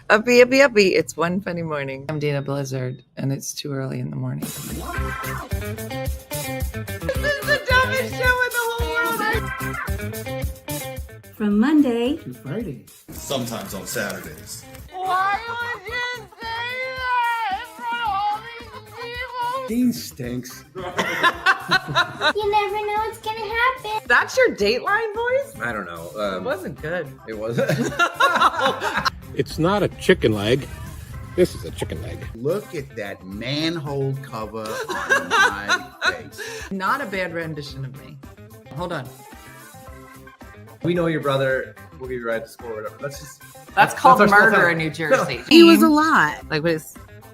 Uppy, uppy, uppy. It's One Funny Morning. I'm Dana Blizzard, and it's too early in the morning. This is the dumbest show in the whole world. From Monday to Friday. Sometimes on Saturdays. Why would you say that in front of all these people? Dean stinks. You never know what's gonna happen. That's your Dateline voice? I don't know. It wasn't good. It wasn't. It's not a chicken leg. This is a chicken leg. Look at that manhole cover on my face. Not a bad rendition of me. Hold on. We know your brother. We'll give you a ride to school or whatever. That's called our small murder town. in New Jersey. He was a lot Like what is?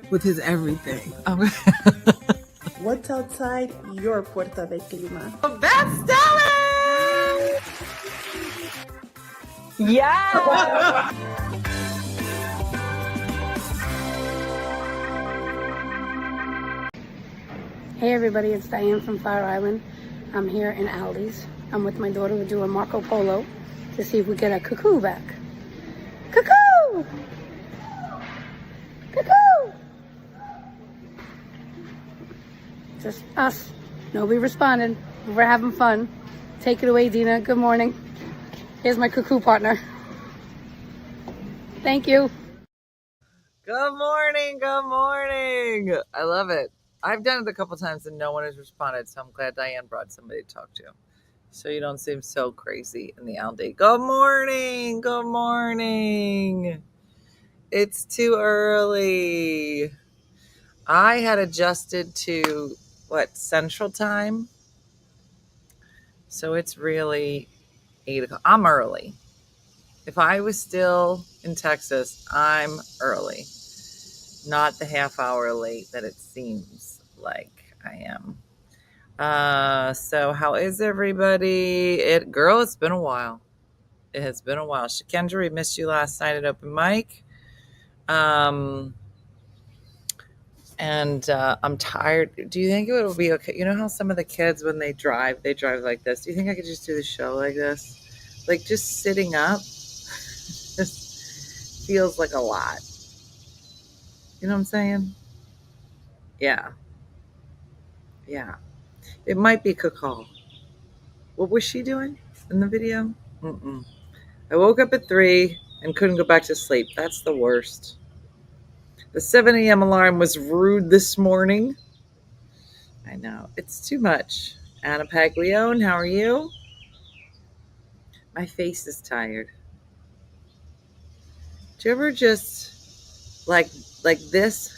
with his everything. Oh, What's outside your Puerta de Clima? that's Dylan! Yeah! Hey everybody, it's Diane from Fire Island. I'm here in Aldi's. I'm with my daughter. We're doing Marco Polo to see if we get a cuckoo back. Cuckoo! Cuckoo! Just us. Nobody responded. We're having fun. Take it away, Dina. Good morning. Here's my cuckoo partner. Thank you. Good morning, good morning. I love it. I've done it a couple times and no one has responded, so I'm glad Diane brought somebody to talk to. So you don't seem so crazy in the Aldi. Good morning, good morning. It's too early. I had adjusted to, Central Time? So it's really 8 o'clock. I'm early. If I was still in Texas, I'm early. Not the half hour late that it seems like I am. So how is everybody? It's been a while. It has been a while. Shakendra, we missed you last night at open mic. And I'm tired. Do you think it would be okay? You know how some of the kids, when they drive like this. Do you think I could just do the show like this? Like just sitting up just feels like a lot. You know what I'm saying? Yeah. It might be Kakal. What was she doing in the video? I woke up at 3 and couldn't go back to sleep. That's the worst. The 7 a.m. alarm was rude this morning. I know. It's too much. Anna Paglione, how are you? My face is tired. Do you ever just, like this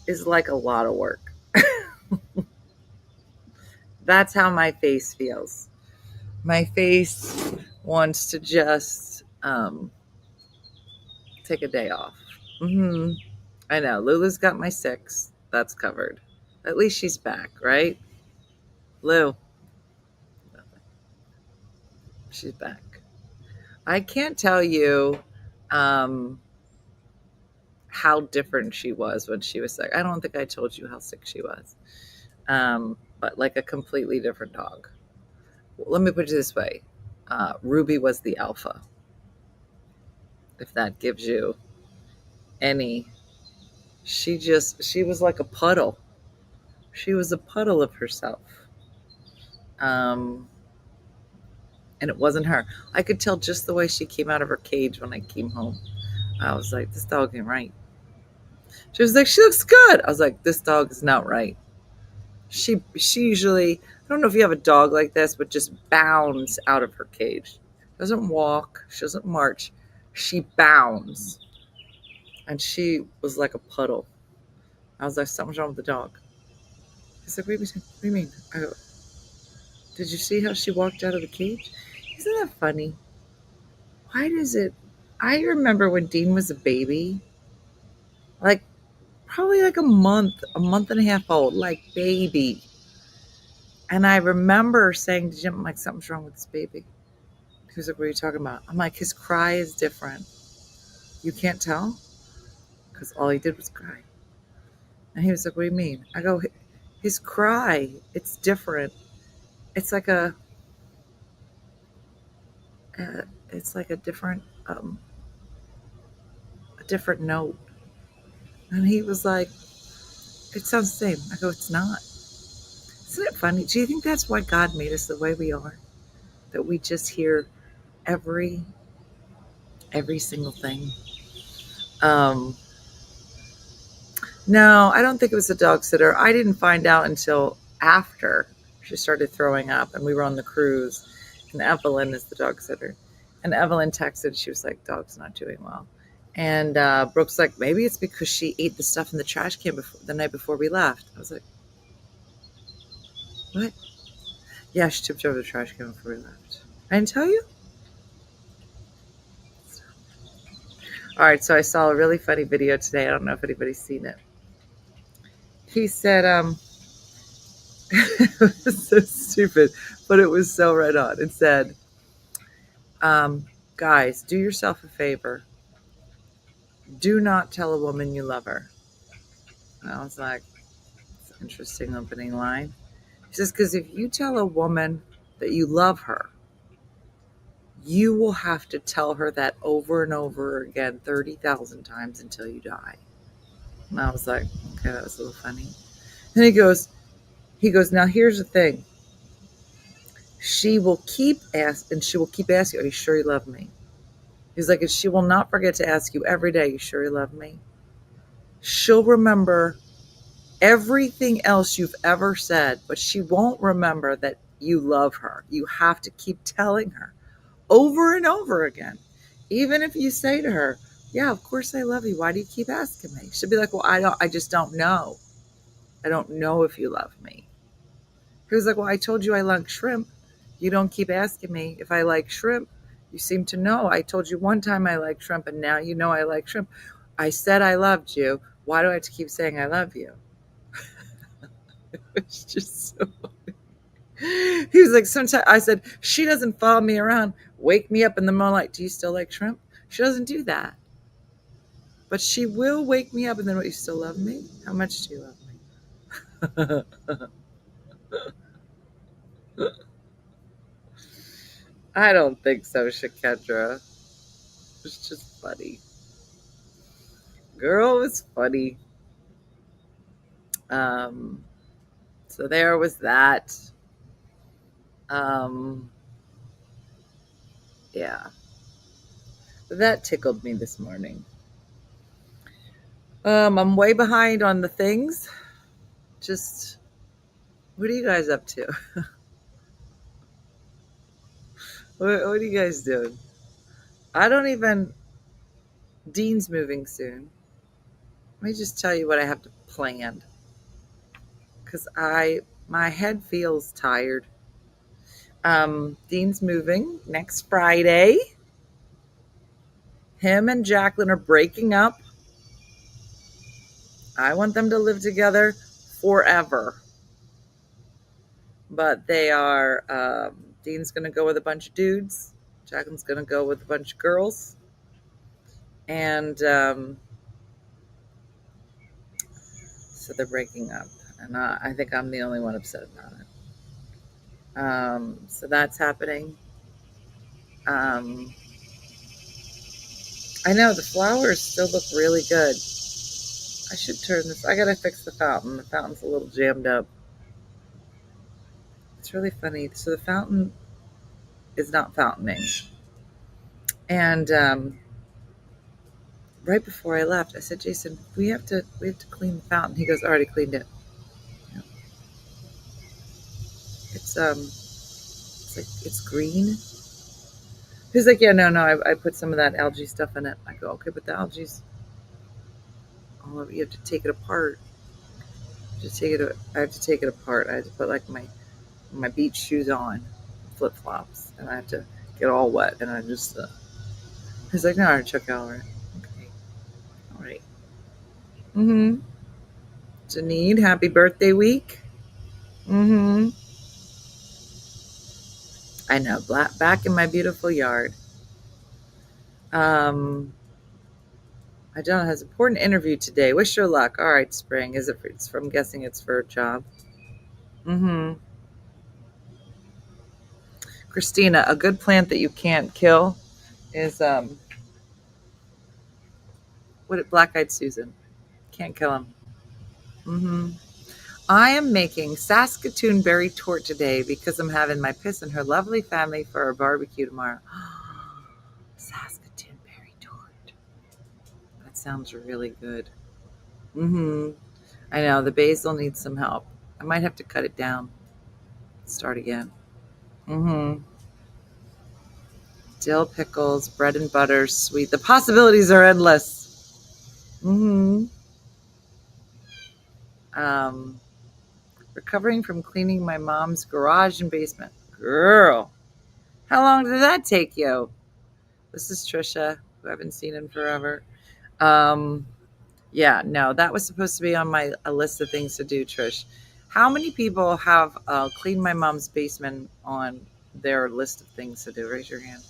is like a lot of work. That's how my face feels. My face wants to just take a day off. I know. Lulu's got my 6. That's covered. At least she's back, right? Lou. She's back. I can't tell you how different she was when she was sick. I don't think I told you how sick she was. But like a completely different dog. Let me put it this way. Ruby was the alpha. If that gives you any. She was like a puddle. She was a puddle of herself. And it wasn't her. I could tell just the way she came out of her cage when I came home. I was like, this dog ain't right. She was like, she looks good. I was like, this dog is not right. She usually, I don't know if you have a dog like this, but just bounds out of her cage. Doesn't walk. She doesn't march. She bounds. And she was like a puddle. I was like, something's wrong with the dog. He's like, what do you mean? I go, did you see how she walked out of the cage? Isn't that funny? Why does it? I remember when Dean was a baby, like probably like a month and a half old, like baby. And I remember saying to Jim, I'm like, something's wrong with this baby. He was like, what are you talking about? I'm like, his cry is different. You can't tell? Because all he did was cry. And he was like, what do you mean? I go, his cry, it's different. It's like a different different note. And he was like, it sounds the same. I go, it's not. Isn't it funny? Do you think that's why God made us the way we are? That we just hear every single thing. No, I don't think it was a dog sitter. I didn't find out until after she started throwing up and we were on the cruise. And Evelyn is the dog sitter. And Evelyn texted, she was like, dog's not doing well. And Brooke's like, maybe it's because she ate the stuff in the trash can the night before we left. I was like, what? Yeah, she tipped over the trash can before we left. I didn't tell you? All right, so I saw a really funny video today. I don't know if anybody's seen it. He said, it was so stupid, but it was so right on. It said, guys, do yourself a favor. Do not tell a woman you love her. And I was like, it's an interesting opening line. He says, because if you tell a woman that you love her, you will have to tell her that over and over again 30,000 times until you die. And I was like, okay, that was a little funny. And he goes, now here's the thing. She will keep asking, are you sure you love me? He's like, and she will not forget to ask you every day, you sure you love me? She'll remember everything else you've ever said, but she won't remember that you love her. You have to keep telling her over and over again. Even if you say to her, yeah, of course I love you. Why do you keep asking me? She'll be like, well, I just don't know. I don't know if you love me. He was like, well, I told you I like shrimp. You don't keep asking me if I like shrimp. You seem to know. I told you one time I like shrimp, and now you know I like shrimp. I said I loved you. Why do I have to keep saying I love you? It's just so funny. He was like, sometimes I said, she doesn't follow me around, wake me up in the moonlight. Do you still like shrimp? She doesn't do that. But she will wake me up and then, what, you still love me? How much do you love me? I don't think so, Shakendra. It's just funny. Girl, it's funny. So there was that. Yeah. That tickled me this morning. I'm way behind on the things. Just, what are you guys up to? What are you guys doing? I don't even, Dean's moving soon. Let me just tell you what I have to plan. Because my head feels tired. Dean's moving next Friday. Him and Jacqueline are breaking up. I want them to live together forever. But they are, Dean's going to go with a bunch of dudes. Jacqueline's going to go with a bunch of girls. And so they're breaking up. And I think I'm the only one upset about it. So that's happening. I know the flowers still look really good. I should turn this. I gotta fix the fountain. The fountain's a little jammed up. It's really funny. So the fountain is not fountaining. And right before I left, I said, Jason, we have to clean the fountain. He goes, I already cleaned it. Yeah. It's green. He's like, yeah, no, I put some of that algae stuff in it. I go, okay, but the algae's all over. You have to take it apart. I have to take it apart. I had to put like my beach shoes on, flip flops, and I have to get all wet. And I just, he's like, no, Chuck Aller. Okay, all right. Janine, happy birthday week. I know, back in my beautiful yard. I don't know, has an important interview today. Wish her luck. All right, Spring. It's from, guessing it's for a job. Christina, a good plant that you can't kill is What? Black-eyed Susan. Can't kill him. Mm-hmm. I am making Saskatoon berry tort today because I'm having my piss and her lovely family for our barbecue tomorrow. Saskatoon berry tort. That sounds really good. Mm-hmm. I know the basil needs some help. I might have to cut it down. Start again. Mm-hmm. Dill pickles, bread and butter, sweet. The possibilities are endless. Mm-hmm. Recovering from cleaning my mom's garage and basement. Girl, how long did that take you? This is Trisha, who I haven't seen in forever. Yeah, no, that was supposed to be on my a list of things to do, Trish. How many people have cleaned my mom's basement on their list of things to do? Raise your hand.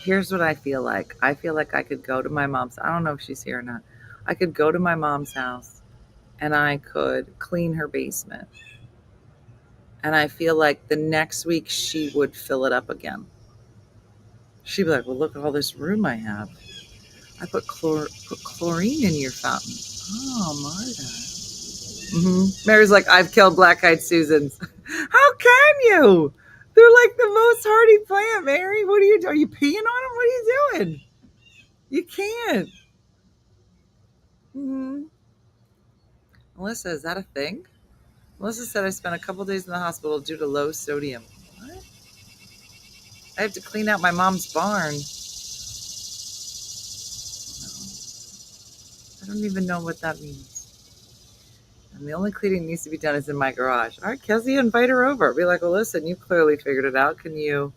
Here's what I feel like. I feel like I could go to my mom's. I don't know if she's here or not. I could go to my mom's house and I could clean her basement. And I feel like the next week she would fill it up again. She'd be like, well, look at all this room I have. I put chlorine in your fountain. Oh, Marta. Mm-hmm. Mary's like, I've killed black-eyed Susans. How can you? They're like the most hardy plant, Mary. What are you doing? Are you peeing on them? What are you doing? You can't. Mm-hmm. Melissa, is that a thing? Melissa said I spent a couple days in the hospital due to low sodium. What? I have to clean out my mom's barn. I don't even know what that means. And the only cleaning that needs to be done is in my garage. All right, Kelsey, invite her over. Be like, well, listen, you clearly figured it out. Can you?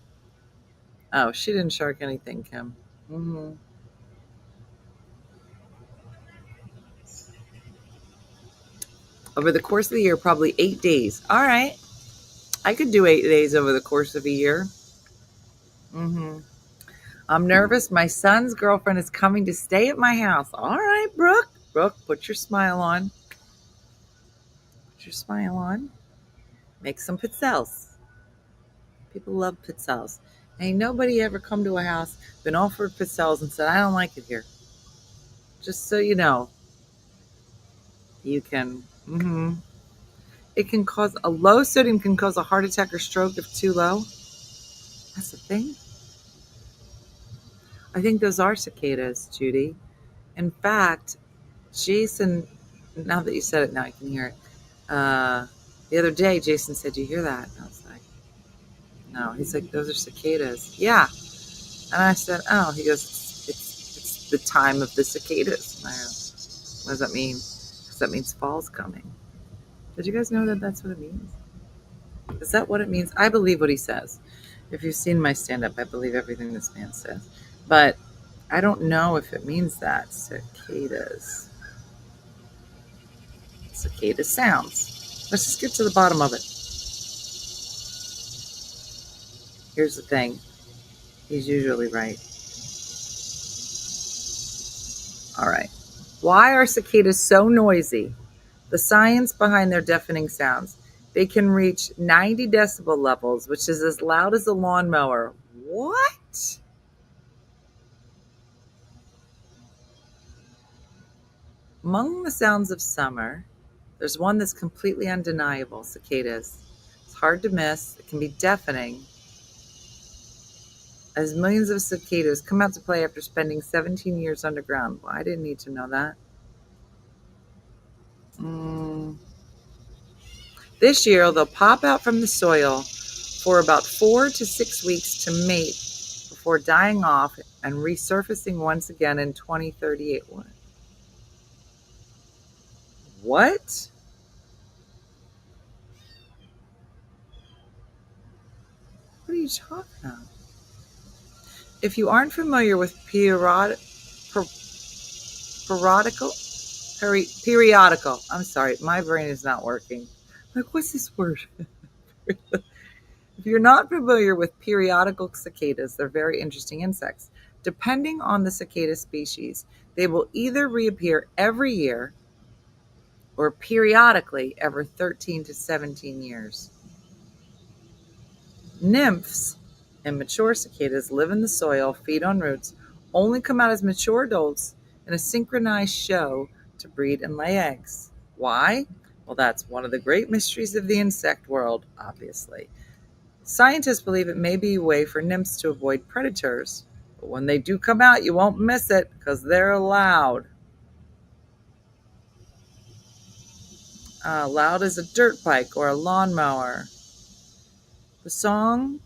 Oh, she didn't shark anything, Kim. Mm-hmm. Over the course of the year, probably 8 days. All right. I could do 8 days over the course of a year. Mm-hmm. I'm nervous. My son's girlfriend is coming to stay at my house. All right, Brooke. Brooke, put your smile on. Put your smile on. Make some pizzelles. People love pizzelles. Ain't nobody ever come to a house, been offered pizzelles and said, I don't like it here. Just so you know, you can, it can cause, a low sodium can cause a heart attack or stroke if too low. That's the thing. I think those are cicadas, Judy. In fact, Jason, now that you said it, now I can hear it. The other day, Jason said, you hear that? And I was like, no. He's like, those are cicadas. Yeah. And I said, oh. He goes, it's the time of the cicadas. And I go, what does that mean? Because that means fall's coming. Did you guys know that that's what it means? Is that what it means? I believe what he says. If you've seen my stand-up, I believe everything this man says. But I don't know if it means that. Cicadas. Cicada sounds. Let's just get to the bottom of it. Here's the thing. He's usually right. All right. Why are cicadas so noisy? The science behind their deafening sounds. They can reach 90 decibel levels, which is as loud as a lawnmower. What? Among the sounds of summer, there's one that's completely undeniable, cicadas. It's hard to miss. It can be deafening, as millions of cicadas come out to play after spending 17 years underground. Well, I didn't need to know that. This year, they'll pop out from the soil for about 4 to 6 weeks to mate before dying off and resurfacing once again in 2038. What? What are you talking about? If you aren't familiar with periodical, I'm sorry, my brain is not working. Like, what's this word? If you're not familiar with periodical cicadas, they're very interesting insects. Depending on the cicada species, they will either reappear every year or periodically every 13 to 17 years. Nymphs and mature cicadas live in the soil, feed on roots, only come out as mature adults in a synchronized show to breed and lay eggs. Why? Well, that's one of the great mysteries of the insect world, obviously. Scientists believe it may be a way for nymphs to avoid predators, but when they do come out, you won't miss it because they're loud. Loud as a dirt bike or a lawnmower. The song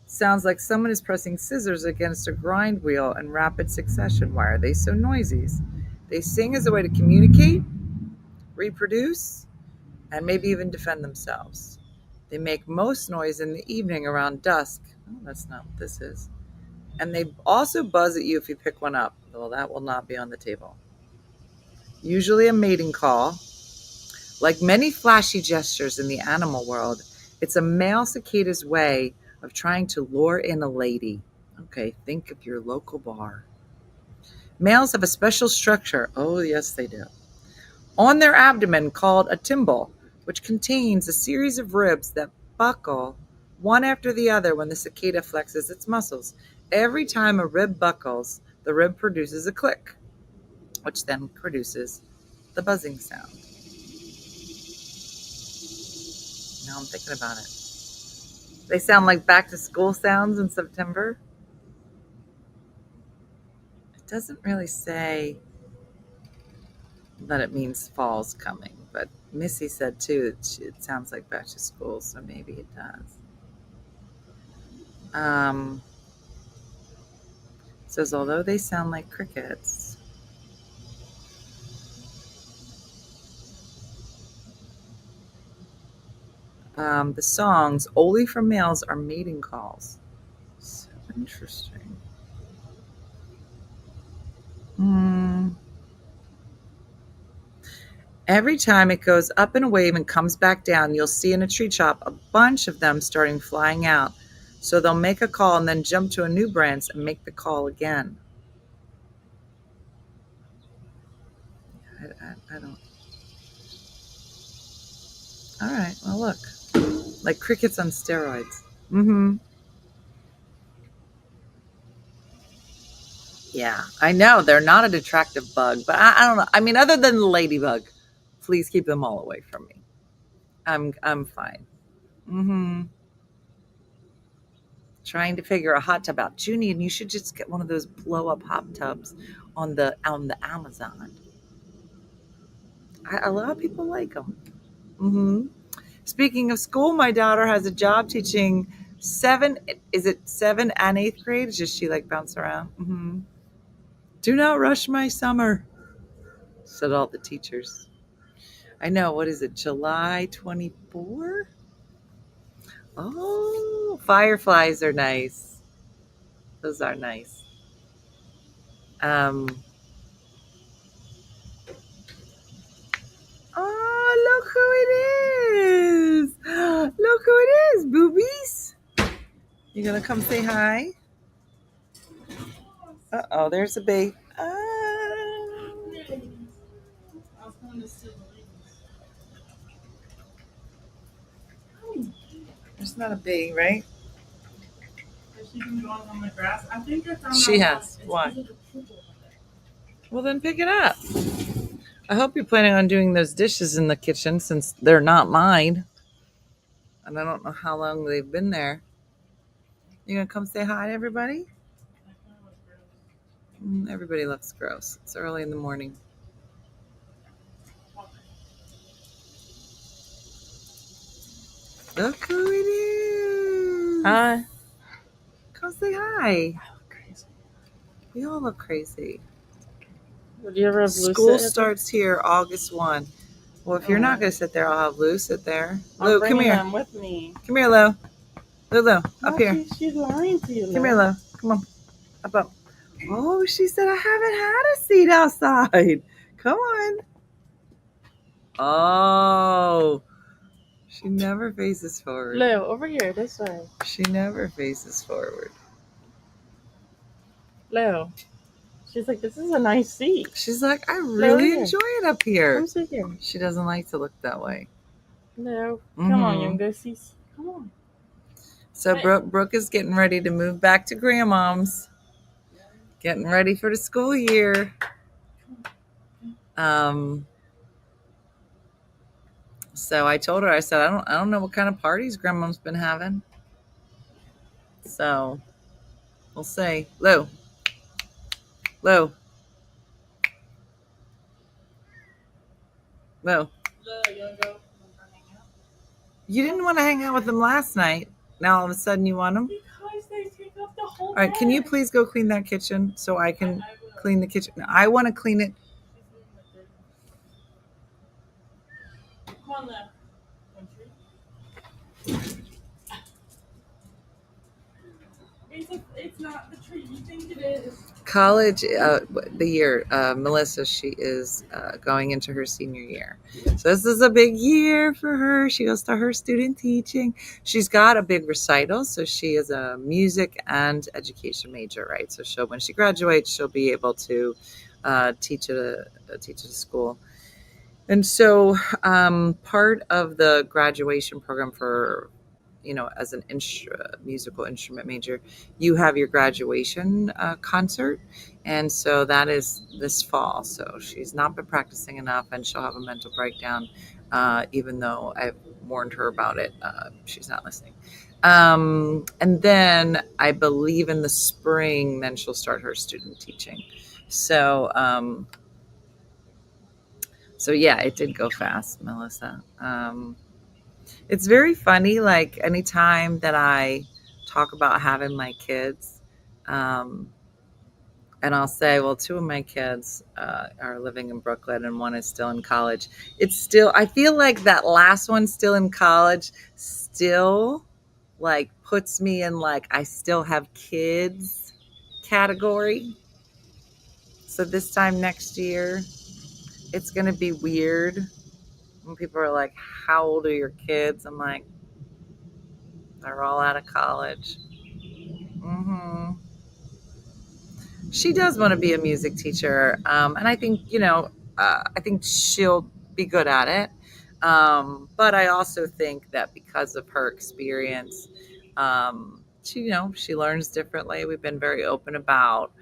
sounds like someone is pressing scissors against a grind wheel in rapid succession. Why are they so noisy? They sing as a way to communicate, reproduce, and maybe even defend themselves. They make most noise in the evening around dusk. Oh, that's not what this is. And they also buzz at you if you pick one up, though that will not be on the table. Usually a mating call. Like many flashy gestures in the animal world, it's a male cicada's way of trying to lure in a lady. Okay, think of your local bar. Males have a special structure. Oh, yes, they do. On their abdomen called a timbal, which contains a series of ribs that buckle one after the other when the cicada flexes its muscles. Every time a rib buckles, the rib produces a click, which then produces the buzzing sound. Now I'm thinking about it. They sound like back to school sounds in September. It doesn't really say that it means fall's coming, but Missy said too that it sounds like back to school, so maybe it does. Says although they sound like crickets, the songs only for males are mating calls. So interesting. Every time it goes up in a wave and comes back down, you'll see in a tree top a bunch of them starting flying out. So they'll make a call and then jump to a new branch and make the call again. I don't. All right, well, look. Like crickets on steroids. Yeah, I know. They're not an attractive bug, but I don't know. I mean, other than the ladybug, please keep them all away from me. I'm fine. Trying to figure a hot tub out. Junie, and you should just get one of those blow up hot tubs on the Amazon. A lot of people like them. Speaking of school, my daughter has a job teaching 7 and 8th grade? Does she like bounce around? Do not rush my summer, said all the teachers. I know, what is it, July 24? Oh, fireflies are nice. Those are nice. Oh, look who it is. Look who it is, boobies. You gonna come say hi? Uh-oh, there's a bee. There's not a bee, right? She has. Why? Well, then pick it up. I hope you're planning on doing those dishes in the kitchen since they're not mine. And I don't know how long they've been there. You gonna come say hi to everybody? Everybody looks gross. It's early in the morning. Look who it is. Hi. Come say hi. I look crazy. We all look crazy. Would you ever have Lou School sit starts here August 1. Well, if you're not going to sit there, I'll have Lou sit there. Lou, I'm come here. them with me. Come here, Lou. Lou, up No, here. She's lying to you. Come here, Lou. Come on. Up. Oh, she said I haven't had a seat outside. Come on. Oh. She never faces forward. Lou, over here, this way. She never faces forward. Lou. She's like, this is a nice seat. She's like, I really enjoy it up here. Come sit here. She doesn't like to look that way. No. Come on, you can go see. Come on. So Brooke is getting ready to move back to Grandmom's. Getting ready for the school year. So I told her, I said, I don't know what kind of parties Grandma's been having. So we'll see. Lou. Lou. Lou. You didn't want to hang out with them last night. Now all of a sudden you want them? Because they take up the whole All right, can you bed. please go clean that kitchen so I can clean the kitchen? I want to clean it. Come on, left. It's not the tree you think it is. College, the year, Melissa, she is going into her senior year. So this is a big year for her. She goes to her student teaching. She's got a big recital. So she is a music and education major, right? So when she graduates, she'll be able to teach at a school. And so part of the graduation program for, as an musical instrument major, you have your graduation concert. And so that is this fall. So she's not been practicing enough and she'll have a mental breakdown, even though I've warned her about it. She's not listening. And then I believe in the spring, then she'll start her student teaching. So, so yeah, it did go fast, Melissa. It's very funny. Like anytime that I talk about having my kids, and I'll say, well, two of my kids are living in Brooklyn and one is still in college. It's still, I feel like that last one still in college still like puts me in like, I still have kids category. So this time next year, it's going to be weird when people are like, how old are your kids? I'm like, they're all out of college. She does want to be a music teacher. And I think, I think she'll be good at it. But I also think that because of her experience, she learns differently. We've been very open about,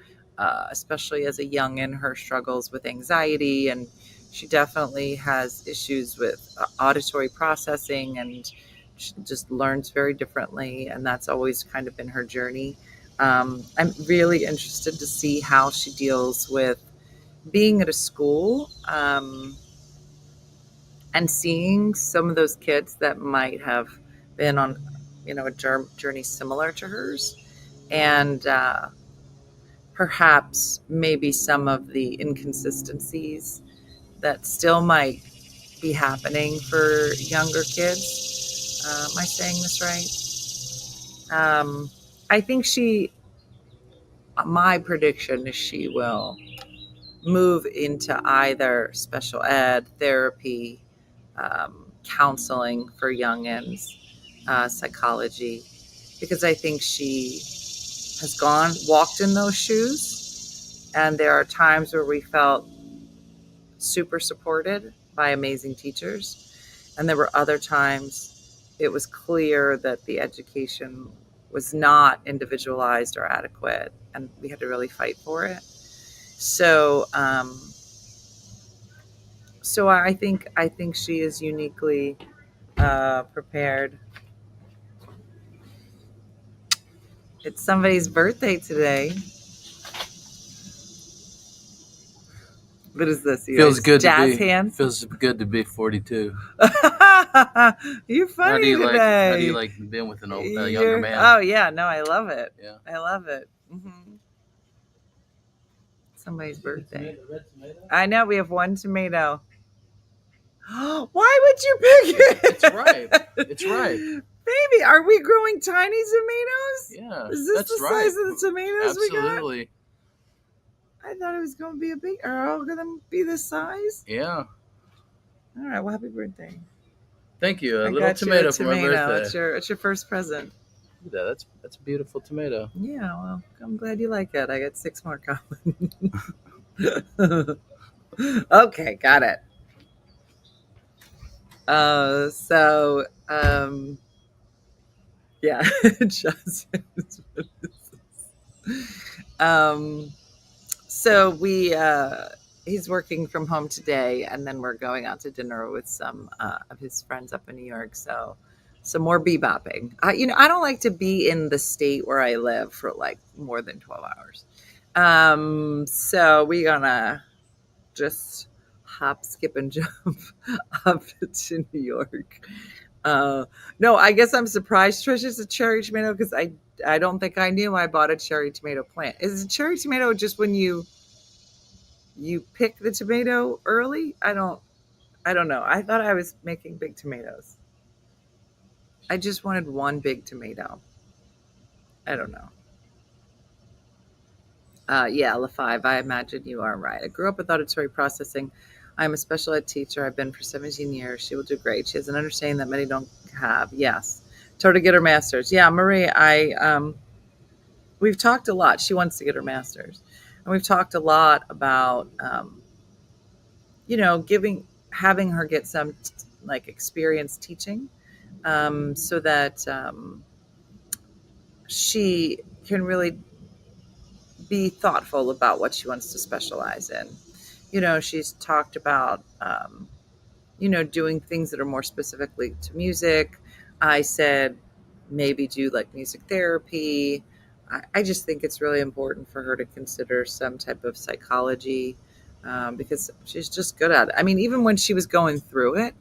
especially as a youngin', her struggles with anxiety, and she definitely has issues with auditory processing, and she just learns very differently, and that's always kind of been her journey. I'm really interested to see how she deals with being at a school, and seeing some of those kids that might have been on, a journey similar to hers, and perhaps maybe some of the inconsistencies that still might be happening for younger kids. Am I saying this right? I think my prediction is she will move into either special ed, therapy, counseling for youngins, psychology, because I think she has walked in those shoes. And there are times where we felt super supported by amazing teachers. And there were other times it was clear that the education was not individualized or adequate, and we had to really fight for it. So, so I think she is uniquely prepared. It's somebody's birthday today. What is this? Feels good jazz to be. hands? Feels good to be 42. You're funny How do you today. How do you like being with an younger man? Oh yeah, no, I love it. Yeah, I love it. Somebody's birthday. Red tomato? I know we have one tomato. Why would you pick it? It's ripe. It's ripe. Baby, are we growing tiny tomatoes? Yeah. Is this the right. size of the tomatoes we got? Absolutely. I thought it was going to be are all going to be this size? Yeah. All right, well, happy birthday. Thank you. I A little tomato for my birthday. It's your first present. Yeah, that's a beautiful tomato. Yeah, well, I'm glad you like it. I got 6 more coming. Okay, got it. Yeah, just So he's working from home today, and then we're going out to dinner with some of his friends up in New York. So some more bebopping. I don't like to be in the state where I live for like more than 12 hours. So we're gonna just hop, skip, and jump up to New York. No, I guess I'm surprised Trish is a cherry tomato because I don't think I knew I bought a cherry tomato plant. Is a cherry tomato just when you pick the tomato early? I don't know. I thought I was making big tomatoes. I just wanted one big tomato. I don't know. Yeah, LaFive, I imagine you are right. I grew up with auditory processing. I'm a special ed teacher. I've been for 17 years. She will do great. She has an understanding that many don't have. Yes. Told her to get her master's. Yeah, Marie, we've talked a lot. She wants to get her master's. And we've talked a lot about, having her get some experience teaching, so that she can really be thoughtful about what she wants to specialize in. She's talked about, doing things that are more specifically to music. I said maybe do like music therapy. I just think it's really important for her to consider some type of psychology, because she's just good at it. I mean, even when she was going through it,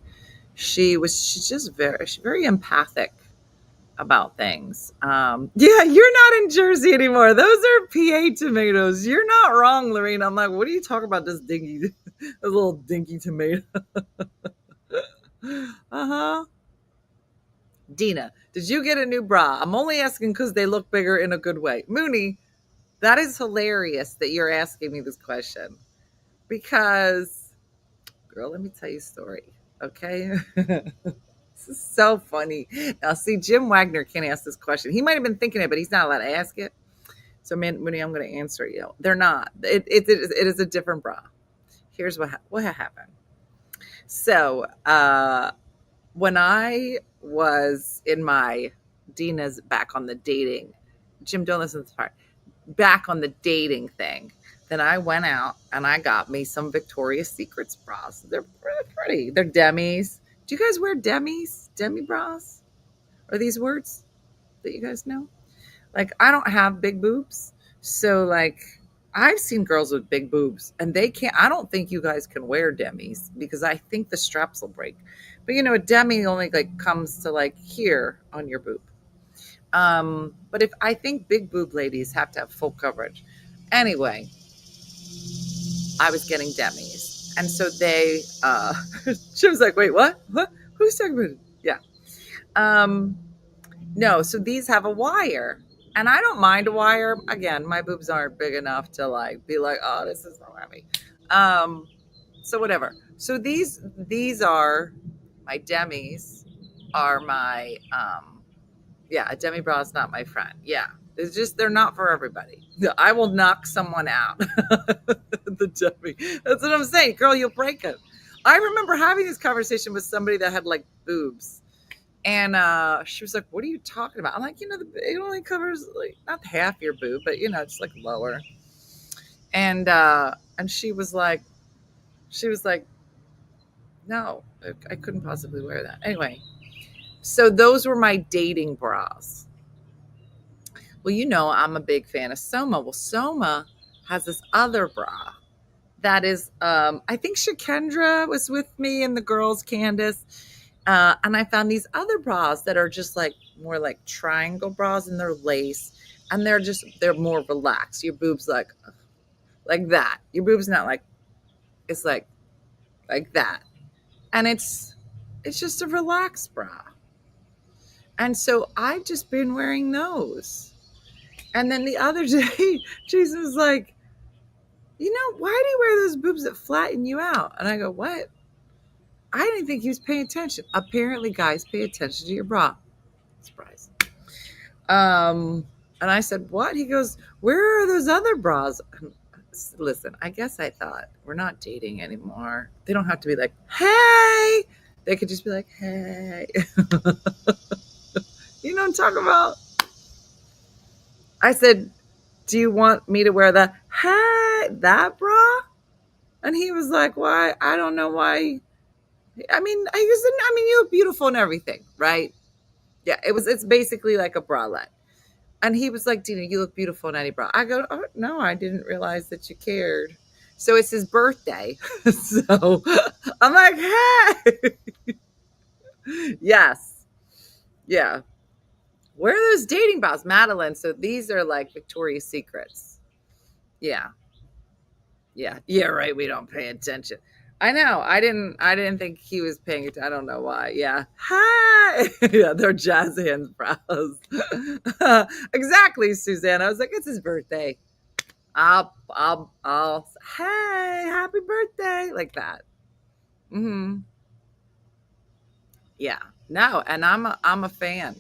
she's just very empathic about things. Yeah, you're not in Jersey anymore. Those are PA tomatoes. You're not wrong, Lorena. I'm like, what are you talking about? This dinky, a little dinky tomato. Uh-huh. Dina, did you get a new bra? I'm only asking because they look bigger in a good way. Mooney, that is hilarious that you're asking me this question. Because, girl, let me tell you a story. Okay? This is so funny. Now, see, Jim Wagner can't ask this question. He might have been thinking it, but he's not allowed to ask it. So, Mooney, I'm going to answer you. They're not. It is a different bra. Here's what happened. So, when I was in my Dina's back on the dating, Jim, don't listen to this part, back on the dating thing, then I went out and I got me some Victoria's Secrets bras. They're pretty. They're demis. Do you guys wear demis? Demi bras? Are these words that you guys know? Like, I don't have big boobs. So, like, I've seen girls with big boobs and they can't. I don't think you guys can wear demis because I think the straps will break. But, a demi only comes to here on your boob. But I think big boob ladies have to have full coverage. Anyway, I was getting demis. And so they, she was like, wait, what? Who's talking about it? Yeah. No, so these have a wire. And I don't mind a wire. Again, my boobs aren't big enough to be like, oh, this is so heavy. So whatever. So these are my demis, are my, a demi bra is not my friend. Yeah. It's just, they're not for everybody. I will knock someone out. The demi. That's what I'm saying. Girl, you'll break it. I remember having this conversation with somebody that had boobs. And she was like, what are you talking about? I'm like, it only covers not half your boob, but it's lower. And she was like, no, I couldn't possibly wear that. Anyway, so those were my dating bras. Well, I'm a big fan of Soma. Well, Soma has this other bra that is, I think Shakendra was with me and the girls, Candace. And I found these other bras that are just more like triangle bras, and they're lace, and they're more relaxed. Your boob's like that. Your boob's not it's like that. And it's just a relaxed bra. And so I've just been wearing those. And then the other day, Jason was like, why do you wear those boobs that flatten you out? And I go, what? I didn't think he was paying attention. Apparently, guys pay attention to your bra. Surprise. And I said, what? He goes, where are those other bras? Listen, I guess I thought, we're not dating anymore. They don't have to be like, hey. They could just be like, hey. You know what I'm talking about? I said, do you want me to wear that bra? And he was like, why? I don't know why. I mean, you look beautiful and everything, right? Yeah, it's basically like a bralette. And he was like, Dina, you look beautiful in any bra. I go, oh, no, I didn't realize that you cared. So it's his birthday. So I'm like, hey. Yes. Yeah. Where are those dating bras, Madeline? So these are like Victoria's Secrets. Yeah. Yeah. Yeah, right. We don't pay attention. I know. I didn't think he was paying attention. I don't know why. Yeah. Hi. Yeah, they're jazz hands brows. Exactly, Suzanne. I was like, it's his birthday. I'll hey, happy birthday. Like that. Mm-hmm. Yeah. No, and I'm a fan.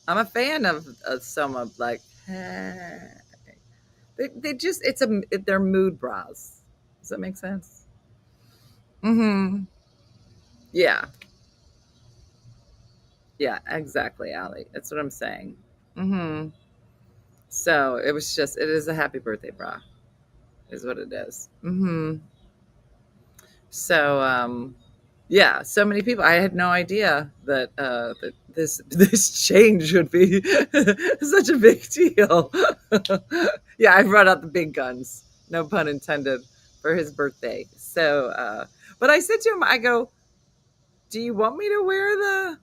I'm a fan of some of like, hey. They just they're mood bras. Does that make sense? Mm-hmm. Yeah. Yeah, exactly, Allie. That's what I'm saying. Mm-hmm. So it is a happy birthday bra, is what it is. Mm-hmm. So yeah, so many people. I had no idea that this change would be such a big deal. Yeah, I brought out the big guns, no pun intended, for his birthday. So but I said to him, I go, do you want me to wear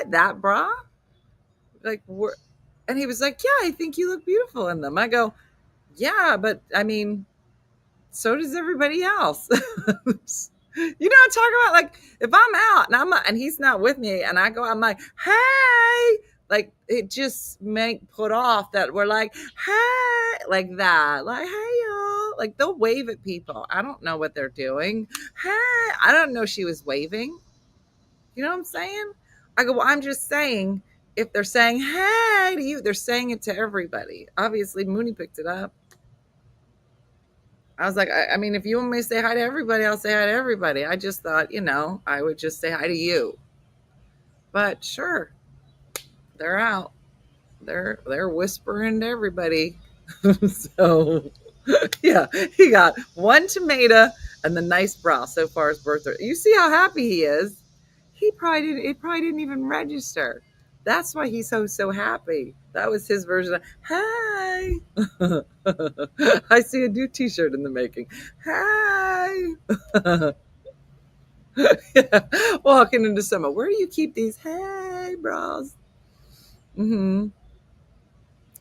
that bra? Like, and he was like, yeah, I think you look beautiful in them. I go, yeah, but I mean, so does everybody else. You know, I'm talking about, like, if I'm out and he's not with me and I go, I'm like, hey, like, it just may put off that we're like, hey, like that, like, hey, y'all, like, they'll wave at people. I don't know what they're doing. Hey, I don't know she was waving. You know what I'm saying? I go, well, I'm just saying, if they're saying, hey, to you, they're saying it to everybody. Obviously, Mooney picked it up. I was like, I mean, if you want me to say hi to everybody, I'll say hi to everybody. I just thought, I would just say hi to you. But sure, they're out. They're whispering to everybody. So yeah, he got one tomato and the nice bra so far his birthday. You see how happy he is. It probably didn't even register. That's why he's so happy. That was his version of hi. I see a new t-shirt in the making. Hi. Yeah. Walking into summer. Where do you keep these hey bras? Mm-hmm.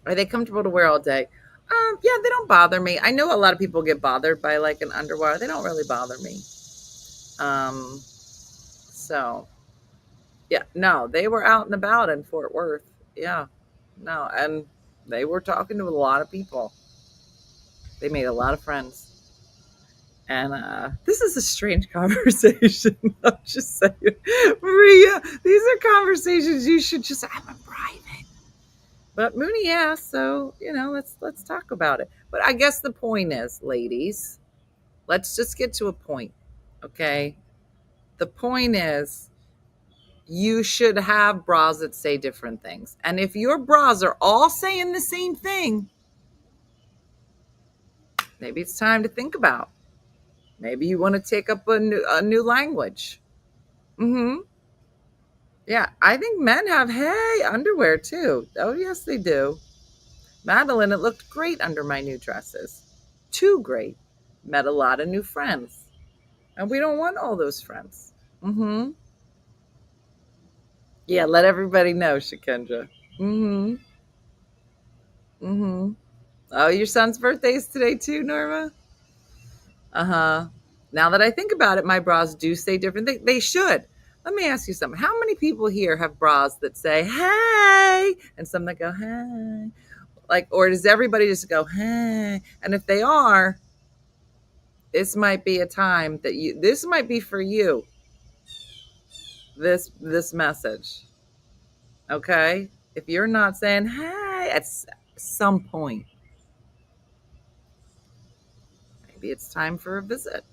Are they comfortable to wear all day? Yeah, they don't bother me. I know a lot of people get bothered by like an underwear. They don't really bother me. So yeah, no, they were out and about in Fort Worth. Yeah, no, and they were talking to a lot of people. They made a lot of friends. And this is a strange conversation. I'm just saying, Maria, these are conversations you should just have in private. But Mooney asked, so let's talk about it. But I guess the point is, ladies, let's just get to a point, okay? The point is, you should have bras that say different things. And if your bras are all saying the same thing, maybe it's time to think about. Maybe you want to take up a new language. Mm-hmm. Yeah, I think men have underwear too. Oh, yes, they do. Madeline, it looked great under my new dresses. Too great. Met a lot of new friends. And we don't want all those friends. Mm-hmm. Yeah, let everybody know, Shakendra. Mm-hmm. Mm-hmm. Oh, your son's birthday is today too, Norma? Uh-huh. Now that I think about it, my bras do say different things. They should. Let me ask you something. How many people here have bras that say, hey, and some that go, hey? Like, or does everybody just go, hey? And if they are, this might be a time that this might be for you, this message. Okay? If you're not saying, hey, at some point, maybe it's time for a visit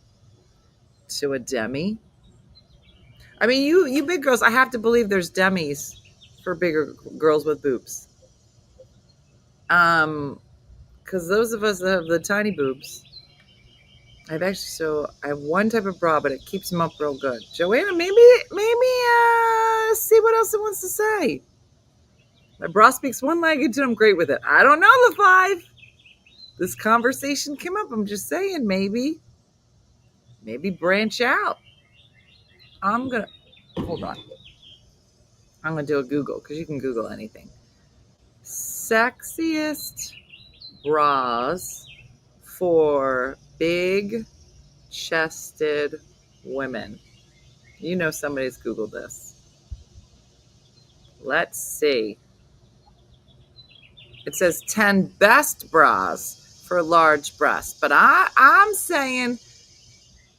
to a demi. I mean, you big girls, I have to believe there's demis for bigger girls with boobs. because those of us that have the tiny boobs, I have one type of bra, but it keeps them up real good. Joanna, maybe, see what else it wants to say. My bra speaks one language and I'm great with it. I don't know, LaFive. This conversation came up. I'm just saying, maybe branch out. Hold on. I'm going to do a Google because you can Google anything. Sexiest bras for big chested women. You know somebody's Googled this. Let's see. It says 10 best bras for large breasts, but I'm saying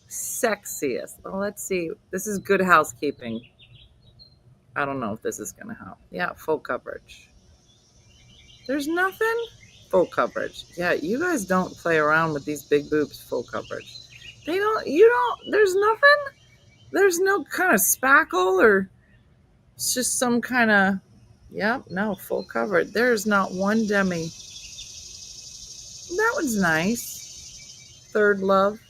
sexiest. Well, let's see. This is Good Housekeeping. I don't know if this is going to help. Yeah, full coverage. There's nothing? Full coverage. Yeah, you guys don't play around with these big boobs, full coverage. There's nothing? There's no kind of spackle or it's just some kind of, no, full coverage. There's not one demi. That one's nice. Third Love.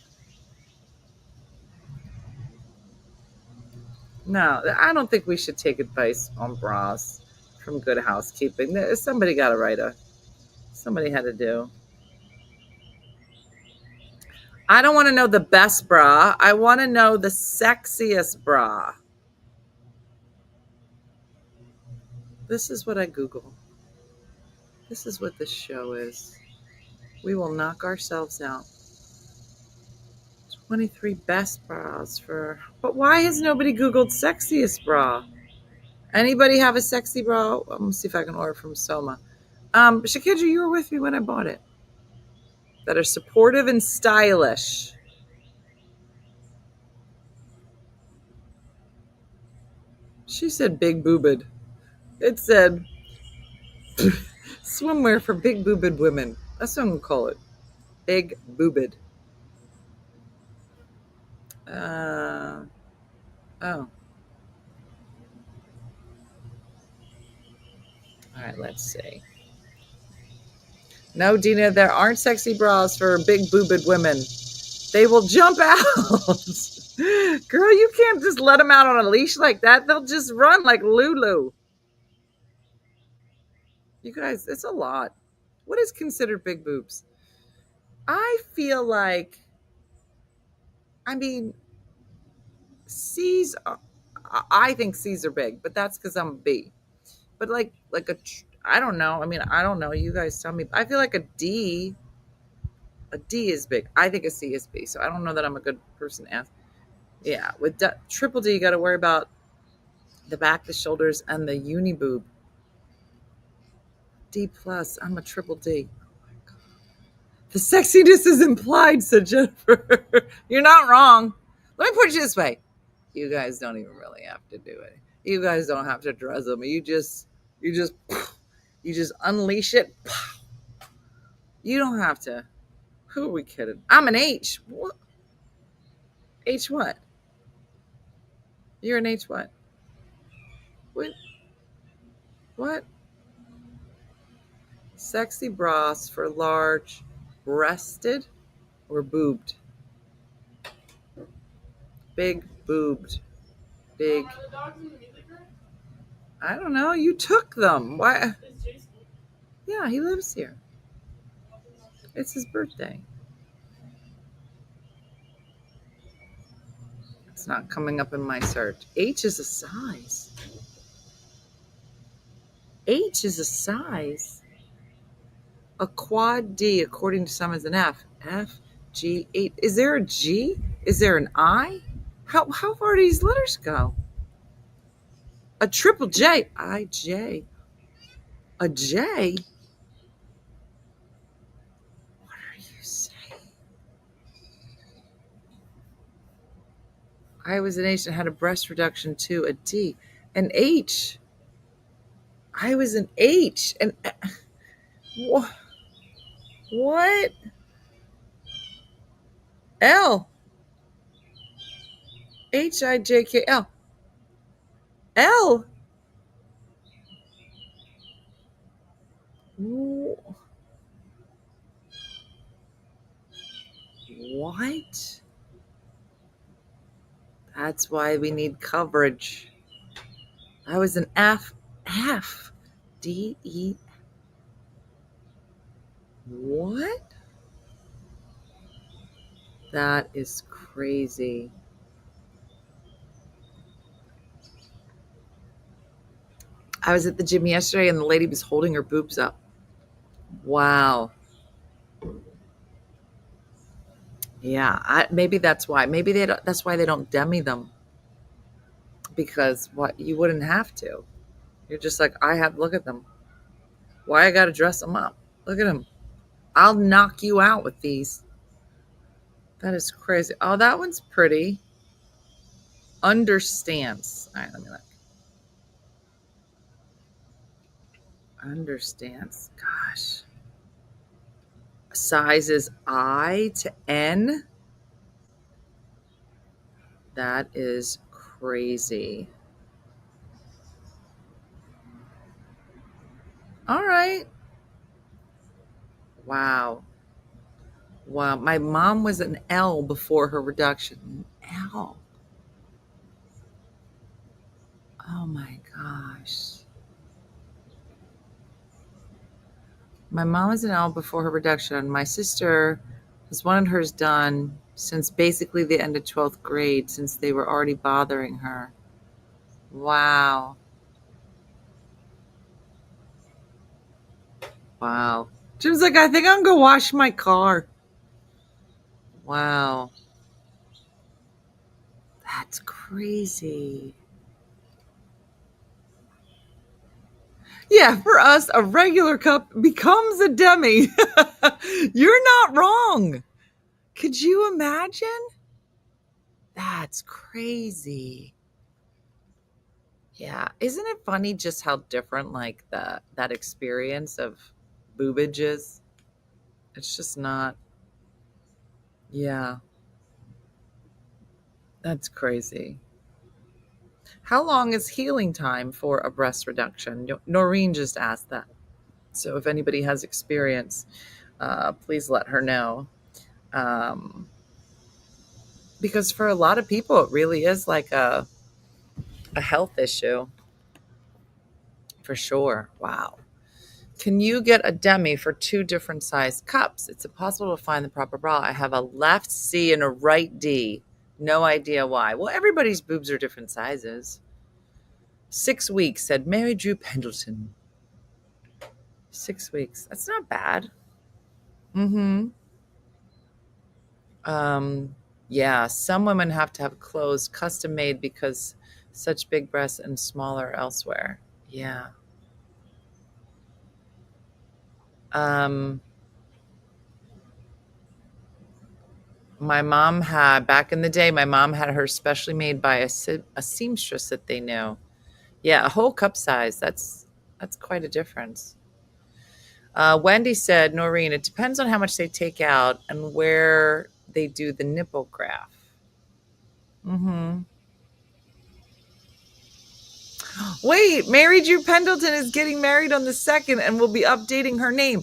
No, I don't think we should take advice on bras from Good Housekeeping. Somebody got to somebody had to do. I don't want to know the best bra. I want to know the sexiest bra. This is what I Google. This is what this show is. We will knock ourselves out. 23 best bras for... But why has nobody Googled sexiest bra? Anybody have a sexy bra? I'm going to see if I can order from Soma. Shakidra, you were with me when I bought it. That are supportive and stylish. She said big boobed. It said swimwear for big boobed women. That's what I'm going to call it. Big boobed. Oh. All right, let's see. No, Dina, there aren't sexy bras for big boobed women. They will jump out. Girl, you can't just let them out on a leash like that. They'll just run like Lulu. You guys, it's a lot. What is considered big boobs? I feel like, C's, I think C's are big, but that's because I'm a B. But I don't know. I don't know. You guys tell me. I feel like a D is big. I think a C is B. So I don't know that I'm a good person to ask. Yeah, with triple D, you got to worry about the back, the shoulders, and the uni boob. D plus. I'm a triple D. Oh my God. The sexiness is implied, said Jennifer. You're not wrong. Let me put it this way. You guys don't even really have to do it. You guys don't have to dress them. You just unleash it. You don't have to. Who are we kidding? I'm an H. What? H what? You're an H what? What? Sexy bras for large breasted or boobed? Big boobed. Big. I don't know. You took them. Why? Yeah, he lives here. It's his birthday. It's not coming up in my search. H is a size. H is a size. A quad D, according to some, is an F. F, G, 8. Is there a G? Is there an I? How far do these letters go? A triple J. I, J. A J? What are you saying? I was an H and had a breast reduction too. A D. An H. I was an H. And what? L. H-I-J-K-L. L. What? That's why we need coverage. I was an F. D, E. What? That is crazy. I was at the gym yesterday and the lady was holding her boobs up. Wow. Yeah, maybe that's why. Maybe that's why they don't demi them. Because what you wouldn't have to. You're just like, look at them. Why I got to dress them up? Look at them. I'll knock you out with these. That is crazy. Oh, that one's pretty. Understands. All right, let me look. Understands. Gosh. Sizes I to N. That is crazy. All right. Wow. Wow. My mom was an L before her reduction. L. Oh my gosh. My mom was an L before her reduction. My sister has wanted hers done since basically the end of 12th grade, since they were already bothering her. Wow. Wow. Jim's like, I think I'm going to wash my car. Wow. That's crazy. Yeah, for us, a regular cup becomes a demi. You're not wrong. Could you imagine? That's crazy. Yeah. Isn't it funny just how different like that experience of boobage is? It's just not. Yeah. That's crazy. How long is healing time for a breast reduction? Noreen just asked that. So if anybody has experience, please let her know. Because for a lot of people, it really is like a health issue. For sure. Wow. Can you get a demi for 2 different size cups? It's impossible to find the proper bra. I have a left C and a right D. No idea why. Well, everybody's boobs are different sizes. 6 weeks, said Mary Drew Pendleton. 6 weeks. That's not bad. Mm-hmm. Yeah, some women have to have clothes custom made because such big breasts and smaller elsewhere. Yeah. My mom had, back in the day, my mom had her specially made by a seamstress that they knew. Yeah, a whole cup size. That's quite a difference. Wendy said, Noreen, it depends on how much they take out and where they do the nipple graft. Mm-hmm. Wait, Mary Drew Pendleton is getting married on the 2nd and will be updating her name.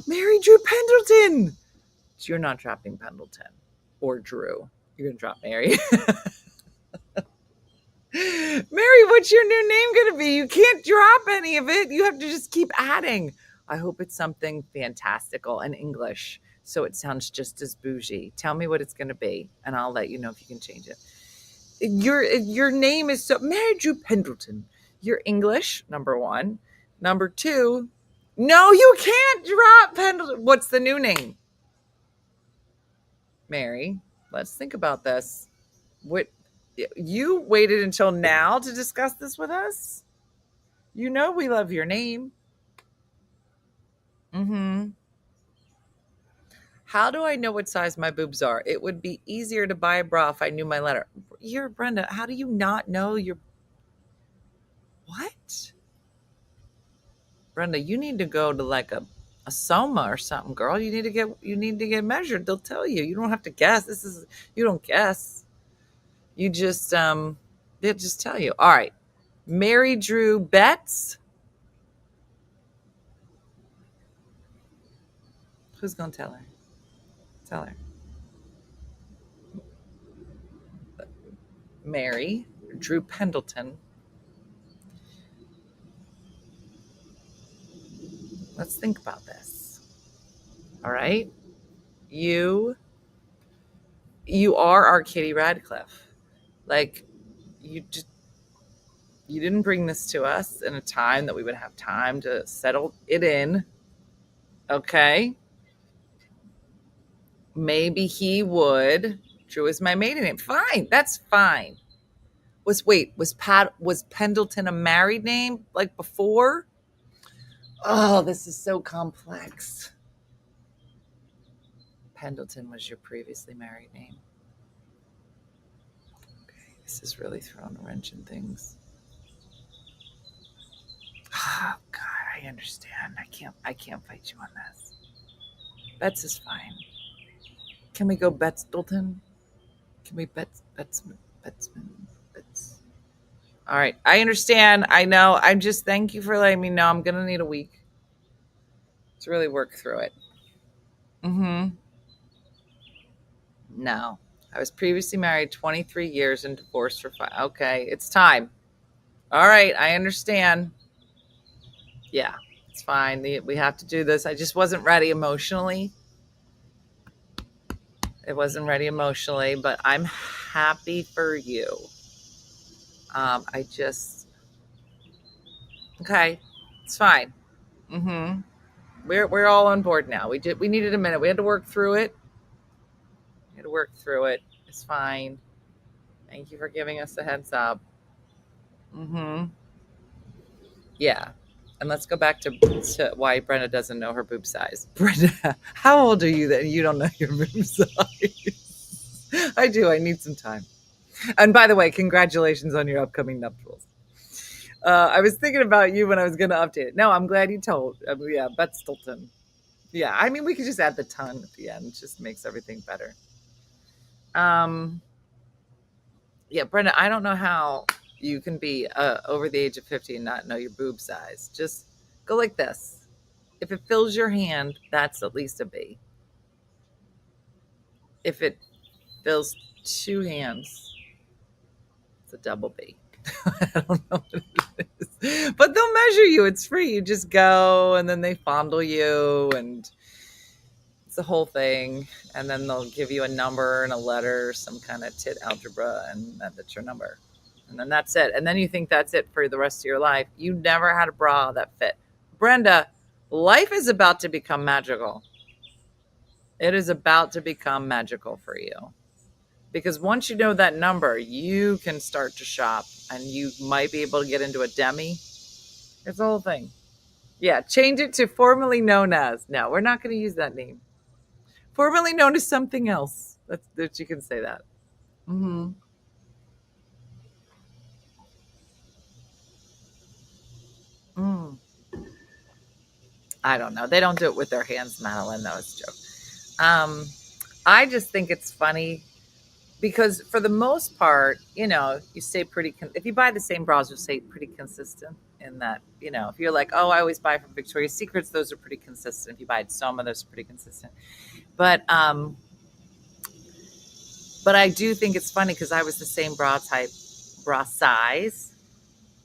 Mary Drew Pendleton. So you're not dropping Pendleton or Drew. You're going to drop Mary. Mary, what's your new name going to be? You can't drop any of it. You have to just keep adding. I hope it's something fantastical in English so it sounds just as bougie. Tell me what it's going to be, and I'll let you know if you can change it. Your name is so Mary Drew Pendleton. You're English, number 1. Number 2, no, you can't drop Pendleton. What's the new name? Mary, let's think about this. What, you waited until now to discuss this with us? You know we love your name. Mm-hmm. How do I know what size my boobs are? It would be easier to buy a bra if I knew my letter. You're Brenda. How do you not know your... What? Brenda, you need to go to like a soma or something, girl. You need to get measured. They'll tell you. You don't have to guess. You don't guess. You just they'll just tell you. All right. Mary Drew Betts. Who's gonna tell her? Tell her. marry Drew Pendleton. Let's think about this. All right. You are our Kitty Radcliffe. Like, you didn't bring this to us in a time that we would have time to settle it in. Okay. Maybe he would. Drew is my maiden name. Fine. That's fine. Was Pendleton a married name like before? Oh, this is so complex. Pendleton was your previously married name. Okay, this is really throwing a wrench in things. Oh God, I understand. I can't fight you on this. Betts is fine. Can we go Bettsdalton? Can we Bettsman? All right, I understand. I know. I'm just thank you for letting me know. I'm gonna need a week to really work through it. No, I was previously married 23 years and divorced for 5. Okay, it's time. All right, I understand. Yeah, it's fine. We have to do this. I just wasn't ready emotionally. It wasn't ready emotionally, but I'm happy for you. Okay, it's fine. We're all on board now. We needed a minute. We had to work through it. It's fine. Thank you for giving us a heads up. Yeah. And let's go back to why Brenda doesn't know her boob size. Brenda, how old are you that you don't know your boob size? I do. I need some time. And by the way, congratulations on your upcoming nuptials. I was thinking about you when I was going to update it. No, I'm glad you told. Yeah, Bettsdalton. Yeah, I mean, we could just add the ton at the end. It just makes everything better. Yeah, Brenda, I don't know how you can be over the age of 50 and not know your boob size. Just go like this. If it fills your hand, that's at least a B. If it fills 2 hands, it's a double B. I don't know what it is. But they'll measure you. It's free. You just go and then they fondle you and it's the whole thing. And then they'll give you a number and a letter, some kind of tit algebra, and that's your number. And then that's it. And then you think that's it for the rest of your life. You never had a bra that fit. Brenda, life is about to become magical. It is about to become magical for you. Because once you know that number, you can start to shop and you might be able to get into a demi. It's the whole thing. Yeah, change it to formerly known as. No, we're not going to use that name. Formerly known as something else. That you can say that. I don't know. They don't do it with their hands, Madeline. That was a joke. I just think it's funny because for the most part, you stay pretty. If you buy the same bras, you'll stay pretty consistent in that. If you're like, oh, I always buy from Victoria's Secrets, those are pretty consistent. If you buy at Soma, those are pretty consistent. But I do think it's funny because I was the same bra size,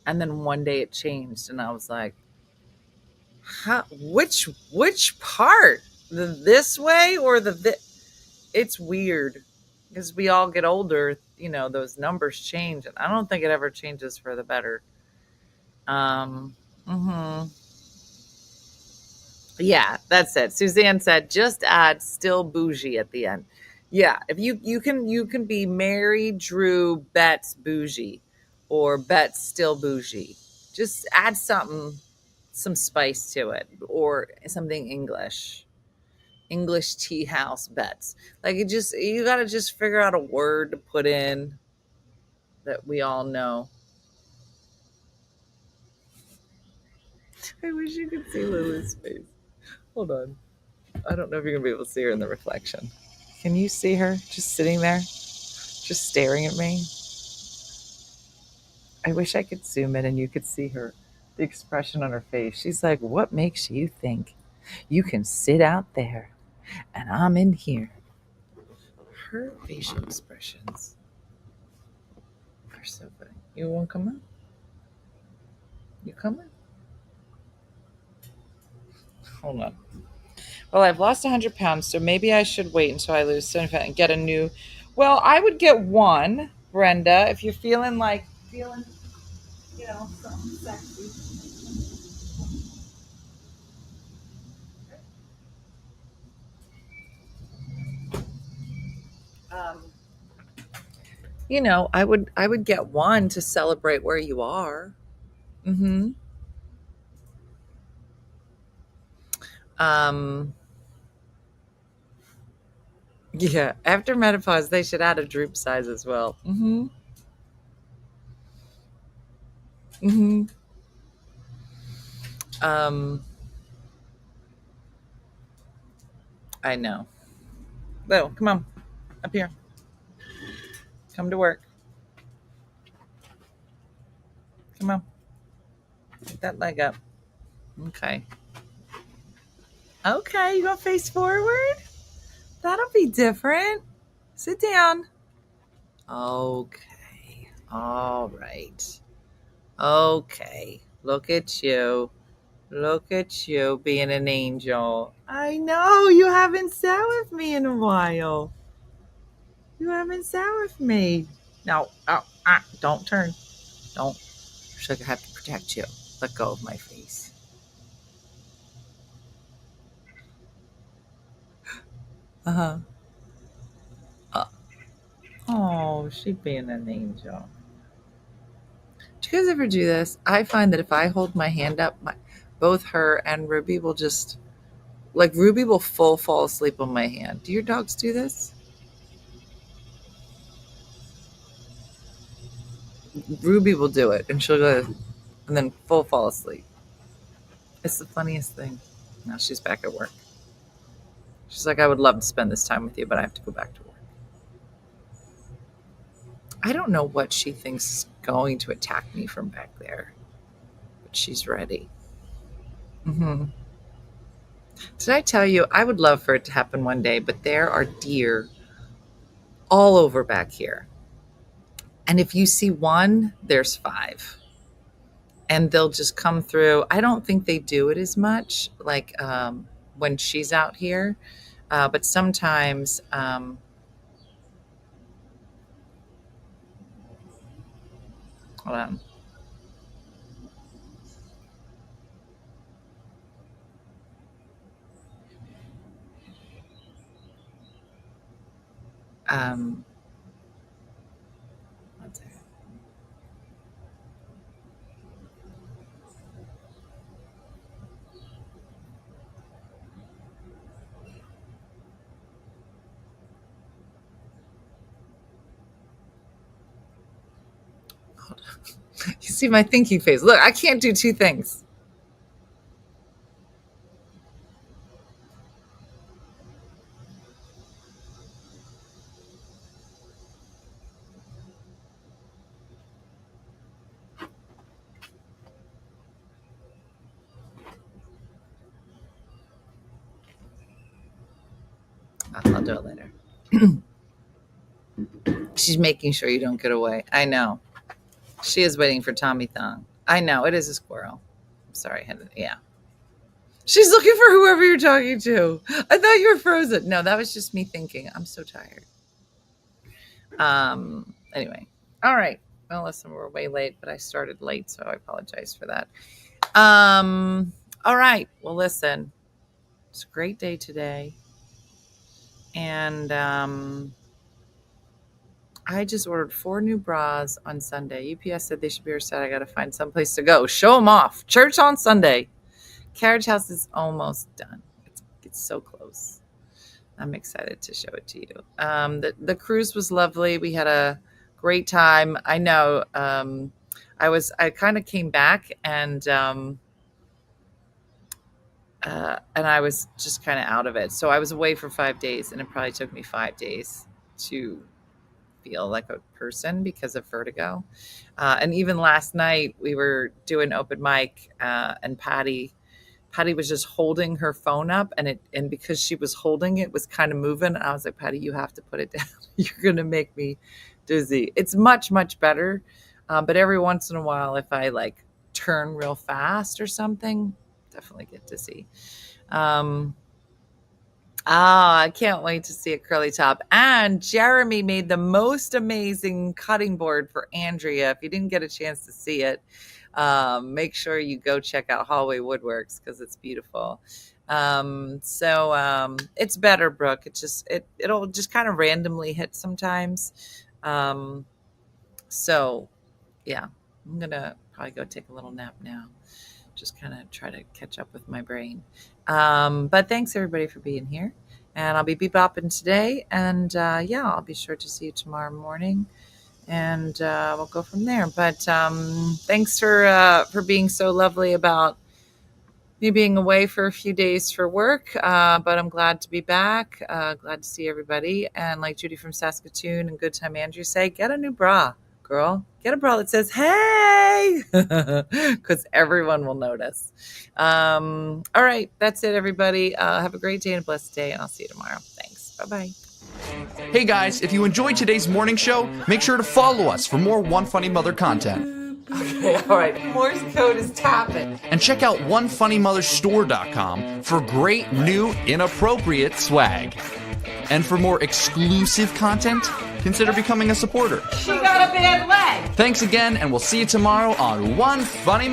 and then one day it changed, and I was like, which part? This way or it's weird because we all get older, those numbers change, and I don't think it ever changes for the better. Yeah, that's it. Suzanne said just add still bougie at the end. Yeah, if you can be Mary Drew Betts bougie or Betts still bougie. Just add some spice to it or something English tea house Betts. Like you got to just figure out a word to put in that we all know. I wish you could see Lulu's face. Hold on. I don't know if you're going to be able to see her in the reflection. Can you see her just sitting there, just staring at me? I wish I could zoom in and you could see her, the expression on her face. She's like, what makes you think you can sit out there and I'm in here? Her facial expressions. so funny. You won't come out? You coming? Hold on. Well, I've lost 100 pounds, so maybe I should wait until I lose 75 and get a new. Well, I would get one, Brenda, if you're feeling, something sexy. I would get one to celebrate where you are. Mm-hmm. Yeah. After menopause, they should add a droop size as well. Mm-hmm. Mm-hmm. I know. Well, come on, up here. Come to work. Come on. Get that leg up. Okay. Okay, you gonna face forward? That'll be different. Sit down. Okay. All right. Okay. Look at you. Look at you being an angel. I know you haven't sat with me in a while. You haven't sat with me. No. Don't turn. Don't. Sugar, I have to protect you. Let go of my face. Uh-huh. Oh, she being an angel. Do you guys ever do this? I find that if I hold my hand up, both her and Ruby will just, like, Ruby will fall asleep on my hand. Do your dogs do this? Ruby will do it, and she'll go, and then fall asleep. It's the funniest thing. Now she's back at work. She's like, I would love to spend this time with you, but I have to go back to work. I don't know what she thinks is going to attack me from back there, but she's ready. Mm-hmm. Did I tell you, I would love for it to happen one day, but there are deer all over back here. And if you see one, there's 5. And they'll just come through. I don't think they do it as much, like when she's out here. But sometimes, hold on. One second. Hold on. You see my thinking face. Look, I can't do 2 things. I'll do it later. She's making sure you don't get away. I know. She is waiting for Tommy Thong. I know. It is a squirrel. I'm sorry. Yeah. She's looking for whoever you're talking to. I thought you were frozen. No, that was just me thinking. I'm so tired. Anyway. All right. Well, listen, we're way late, but I started late, so I apologize for that. All right. Well, listen. It's a great day today. And I just ordered 4 new bras on Sunday. UPS said they should be here Saturday. I got to find someplace to go. Show them off. Church on Sunday. Carriage house is almost done. It's so close. I'm excited to show it to you. The cruise was lovely. We had a great time. I know. I kind of came back and I was just kind of out of it. So I was away for 5 days, and it probably took me 5 days to feel like a person because of vertigo. And even last night we were doing open mic, and Patty Patty was just holding her phone up, and because she was holding it was kind of moving. And I was like, Patty, you have to put it down. You're going to make me dizzy. It's much, much better. But every once in a while, if I like turn real fast or something, definitely get dizzy. I can't wait to see a curly top. And Jeremy made the most amazing cutting board for Andrea. If you didn't get a chance to see it, make sure you go check out Hallway Woodworks because it's beautiful. It's better, Brooke. It'll just kind of randomly hit sometimes. Yeah, I'm gonna probably go take a little nap now. Just kind of try to catch up with my brain. But thanks everybody for being here. And I'll be bebopping today. And I'll be sure to see you tomorrow morning. And we'll go from there. But thanks for being so lovely about me being away for a few days for work. But I'm glad to be back. Glad to see everybody. And like Judy from Saskatoon and Good Time Andrew say, get a new bra, girl. Get a bra that says, hey, because everyone will notice. All right. That's it, everybody. Have a great day and a blessed day. And I'll see you tomorrow. Thanks. Bye-bye. Hey guys, if you enjoyed today's morning show, make sure to follow us for more One Funny Mother content. Okay, all right. Morse code is tapping. And check out OneFunnyMotherStore.com for great new inappropriate swag. And for more exclusive content, consider becoming a supporter. She got a bad leg. Thanks again, and we'll see you tomorrow on One Funny